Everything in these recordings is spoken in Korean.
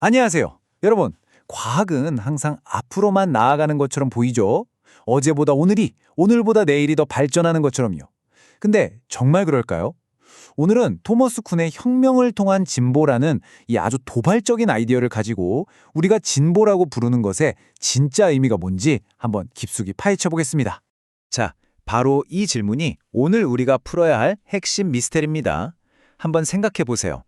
안녕하세요. 여러분, 과학은 항상 앞으로만 나아가는 것처럼 보이죠? 어제보다 오늘이, 오늘보다 내일이 더 발전하는 것처럼요. 근데 정말 그럴까요? 오늘은 토머스 쿤의 혁명을 통한 진보라는 이 아주 도발적인 아이디어를 가지고 우리가 진보라고 부르는 것의 진짜 의미가 뭔지 한번 깊숙이 파헤쳐 보겠습니다. 자, 바로 이 질문이 오늘 우리가 풀어야 할 핵심 미스테리입니다. 한번 생각해 보세요.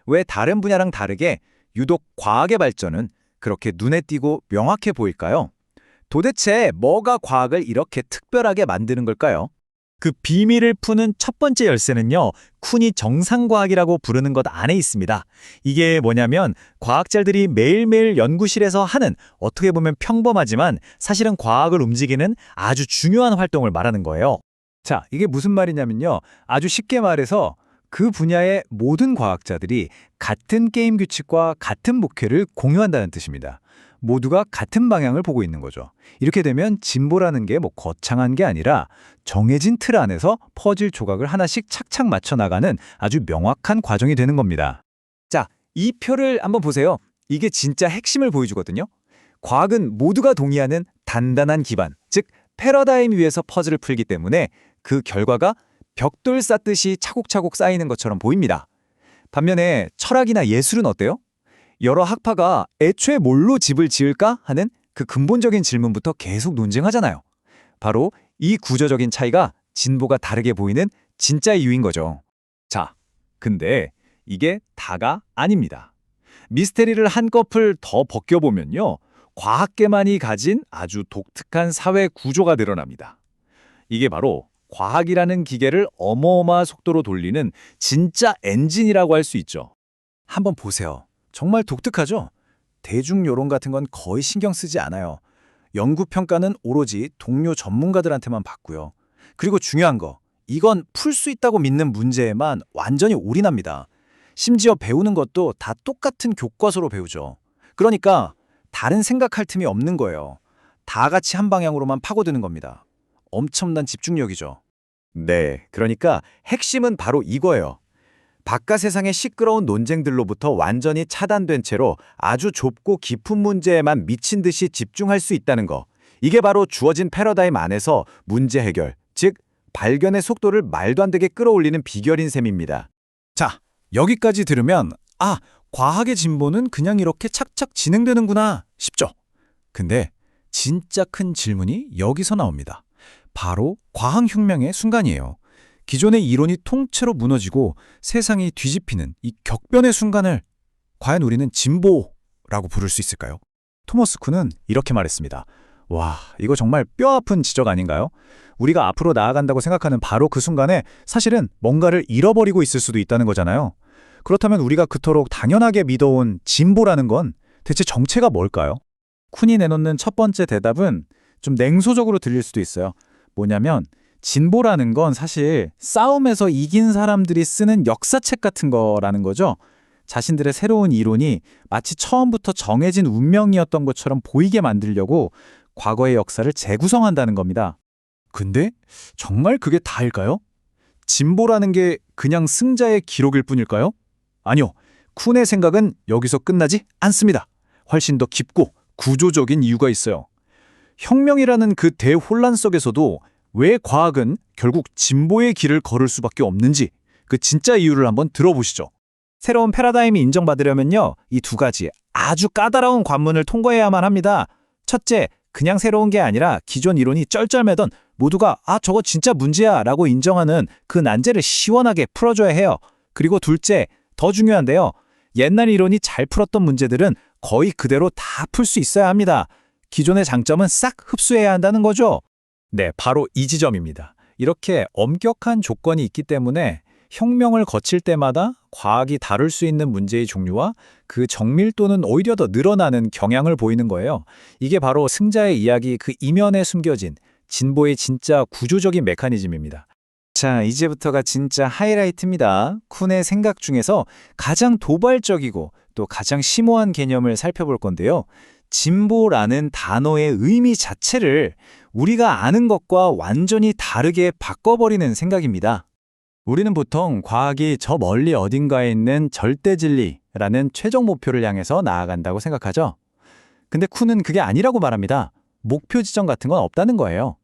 왜 다른 분야랑 다르게 유독 과학의 발전은 그렇게 눈에 띄고 명확해 보일까요? 도대체 뭐가 과학을 이렇게 특별하게 만드는 걸까요? 그 비밀을 푸는 첫 번째 열쇠는요, 쿤이 정상과학이라고 부르는 것 안에 있습니다. 이게 뭐냐면 과학자들이 매일매일 연구실에서 하는 어떻게 보면 평범하지만 사실은 과학을 움직이는 아주 중요한 활동을 말하는 거예요. 자, 이게 무슨 말이냐면요. 아주 쉽게 말해서 그 분야의 모든 과학자들이 같은 게임 규칙과 같은 목표를 공유한다는 뜻입니다. 모두가 같은 방향을 보고 있는 거죠. 이렇게 되면 진보라는 게 뭐 거창한 게 아니라 정해진 틀 안에서 퍼즐 조각을 하나씩 착착 맞춰 나가는 아주 명확한 과정이 되는 겁니다. 자, 이 표를 한번 보세요. 이게 진짜 핵심을 보여주거든요. 과학은 모두가 동의하는 단단한 기반, 즉 패러다임 위에서 퍼즐을 풀기 때문에 그 결과가 벽돌 쌓듯이 차곡차곡 쌓이는 것처럼 보입니다. 반면에 철학이나 예술은 어때요? 여러 학파가 애초에 뭘로 집을 지을까 하는 그 근본적인 질문부터 계속 논쟁하잖아요. 바로 이 구조적인 차이가 진보가 다르게 보이는 진짜 이유인 거죠. 자, 근데 이게 다가 아닙니다. 미스테리를 한꺼풀 더 벗겨보면요. 과학계만이 가진 아주 독특한 사회 구조가 드러납니다. 이게 바로 과학이라는 기계를 어마어마한 속도로 돌리는 진짜 엔진이라고 할 수 있죠. 한번 보세요. 정말 독특하죠? 대중 여론 같은 건 거의 신경 쓰지 않아요. 연구 평가는 오로지 동료 전문가들한테만 받고요. 그리고 중요한 거, 이건 풀 수 있다고 믿는 문제에만 완전히 올인합니다. 심지어 배우는 것도 다 똑같은 교과서로 배우죠. 그러니까 다른 생각할 틈이 없는 거예요. 다 같이 한 방향으로만 파고드는 겁니다. 엄청난 집중력이죠. 네, 그러니까 핵심은 바로 이거예요. 바깥 세상의 시끄러운 논쟁들로부터 완전히 차단된 채로 아주 좁고 깊은 문제에만 미친 듯이 집중할 수 있다는 거. 이게 바로 주어진 패러다임 안에서 문제 해결, 즉 발견의 속도를 말도 안 되게 끌어올리는 비결인 셈입니다. 자, 여기까지 들으면 과학의 진보는 그냥 이렇게 착착 진행되는구나 싶죠? 근데 진짜 큰 질문이 여기서 나옵니다. 바로 과학혁명의 순간이에요. 기존의 이론이 통째로 무너지고 세상이 뒤집히는 이 격변의 순간을 과연 우리는 진보라고 부를 수 있을까요? 토머스 쿤은 이렇게 말했습니다. 와, 이거 정말 뼈아픈 지적 아닌가요? 우리가 앞으로 나아간다고 생각하는 바로 그 순간에 사실은 뭔가를 잃어버리고 있을 수도 있다는 거잖아요. 그렇다면 우리가 그토록 당연하게 믿어온 진보라는 건 대체 정체가 뭘까요? 쿤이 내놓는 첫 번째 대답은 좀 냉소적으로 들릴 수도 있어요. 뭐냐면 진보라는 건 사실 싸움에서 이긴 사람들이 쓰는 역사책 같은 거라는 거죠. 자신들의 새로운 이론이 마치 처음부터 정해진 운명이었던 것처럼 보이게 만들려고 과거의 역사를 재구성한다는 겁니다. 근데 정말 그게 다일까요? 진보라는 게 그냥 승자의 기록일 뿐일까요? 아니요. 쿤의 생각은 여기서 끝나지 않습니다. 훨씬 더 깊고 구조적인 이유가 있어요. 혁명이라는 그 대혼란 속에서도 왜 과학은 결국 진보의 길을 걸을 수밖에 없는지 그 진짜 이유를 한번 들어보시죠. 새로운 패러다임이 인정받으려면요. 이 두 가지 아주 까다로운 관문을 통과해야만 합니다. 첫째, 그냥 새로운 게 아니라 기존 이론이 쩔쩔매던 모두가 저거 진짜 문제야 라고 인정하는 그 난제를 시원하게 풀어줘야 해요. 그리고 둘째, 더 중요한데요. 옛날 이론이 잘 풀었던 문제들은 거의 그대로 다 풀 수 있어야 합니다. 기존의 장점은 싹 흡수해야 한다는 거죠. 네, 바로 이 지점입니다. 이렇게 엄격한 조건이 있기 때문에 혁명을 거칠 때마다 과학이 다룰 수 있는 문제의 종류와 그 정밀도는 오히려 더 늘어나는 경향을 보이는 거예요. 이게 바로 승자의 이야기 그 이면에 숨겨진 진보의 진짜 구조적인 메커니즘입니다. 자, 이제부터가 진짜 하이라이트입니다. 쿤의 생각 중에서 가장 도발적이고 또 가장 심오한 개념을 살펴볼 건데요. 진보라는 단어의 의미 자체를 우리가 아는 것과 완전히 다르게 바꿔버리는 생각입니다. 우리는 보통 과학이 저 멀리 어딘가에 있는 절대 진리라는 최종 목표를 향해서 나아간다고 생각하죠. 근데 쿤은 그게 아니라고 말합니다. 목표 지점 같은 건 없다는 거예요.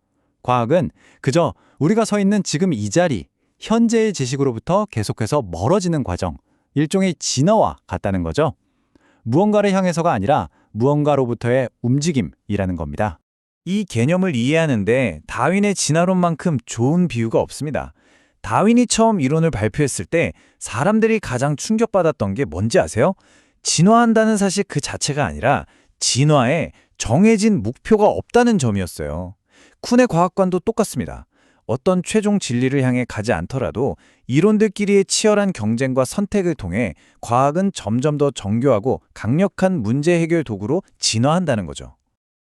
과학은 그저 우리가 서 있는 지금 이 자리, 현재의 지식으로부터 계속해서 멀어지는 과정, 일종의 진화와 같다는 거죠. 무언가를 향해서가 아니라 무언가로부터의 움직임이라는 겁니다. 이 개념을 이해하는데 다윈의 진화론만큼 좋은 비유가 없습니다. 다윈이 처음 이론을 발표했을 때 사람들이 가장 충격받았던 게 뭔지 아세요? 진화한다는 사실 그 자체가 아니라 진화에 정해진 목표가 없다는 점이었어요. 쿤의 과학관도 똑같습니다. 어떤 최종 진리를 향해 가지 않더라도 이론들끼리의 치열한 경쟁과 선택을 통해 과학은 점점 더 정교하고 강력한 문제 해결 도구로 진화한다는 거죠.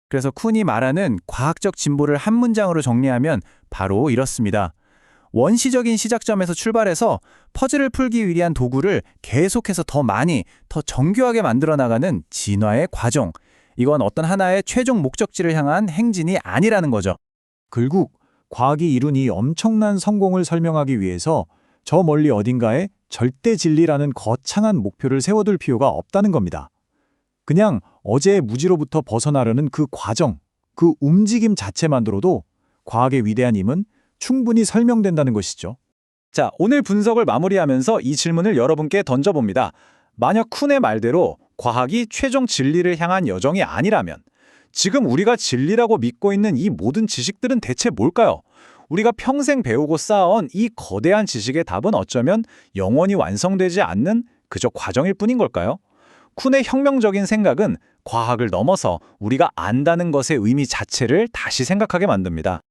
그래서 쿤이 말하는 과학적 진보를 한 문장으로 정리하면 바로 이렇습니다. 원시적인 시작점에서 출발해서 퍼즐을 풀기 위한 도구를 계속해서 더 많이, 더 정교하게 만들어 나가는 진화의 과정. 이건 어떤 하나의 최종 목적지를 향한 행진이 아니라는 거죠. 결국 과학이 이룬 이 엄청난 성공을 설명하기 위해서 저 멀리 어딘가에 절대 진리라는 거창한 목표를 세워둘 필요가 없다는 겁니다. 그냥 어제의 무지로부터 벗어나려는 그 과정, 그 움직임 자체만으로도 과학의 위대한 힘은 충분히 설명된다는 것이죠. 자, 오늘 분석을 마무리하면서 이 질문을 여러분께 던져봅니다. 만약 쿤의 말대로 과학이 최종 진리를 향한 여정이 아니라면 지금 우리가 진리라고 믿고 있는 이 모든 지식들은 대체 뭘까요? 우리가 평생 배우고 쌓아온 이 거대한 지식의 답은 어쩌면 영원히 완성되지 않는 그저 과정일 뿐인 걸까요? 쿤의 혁명적인 생각은 과학을 넘어서 우리가 안다는 것의 의미 자체를 다시 생각하게 만듭니다.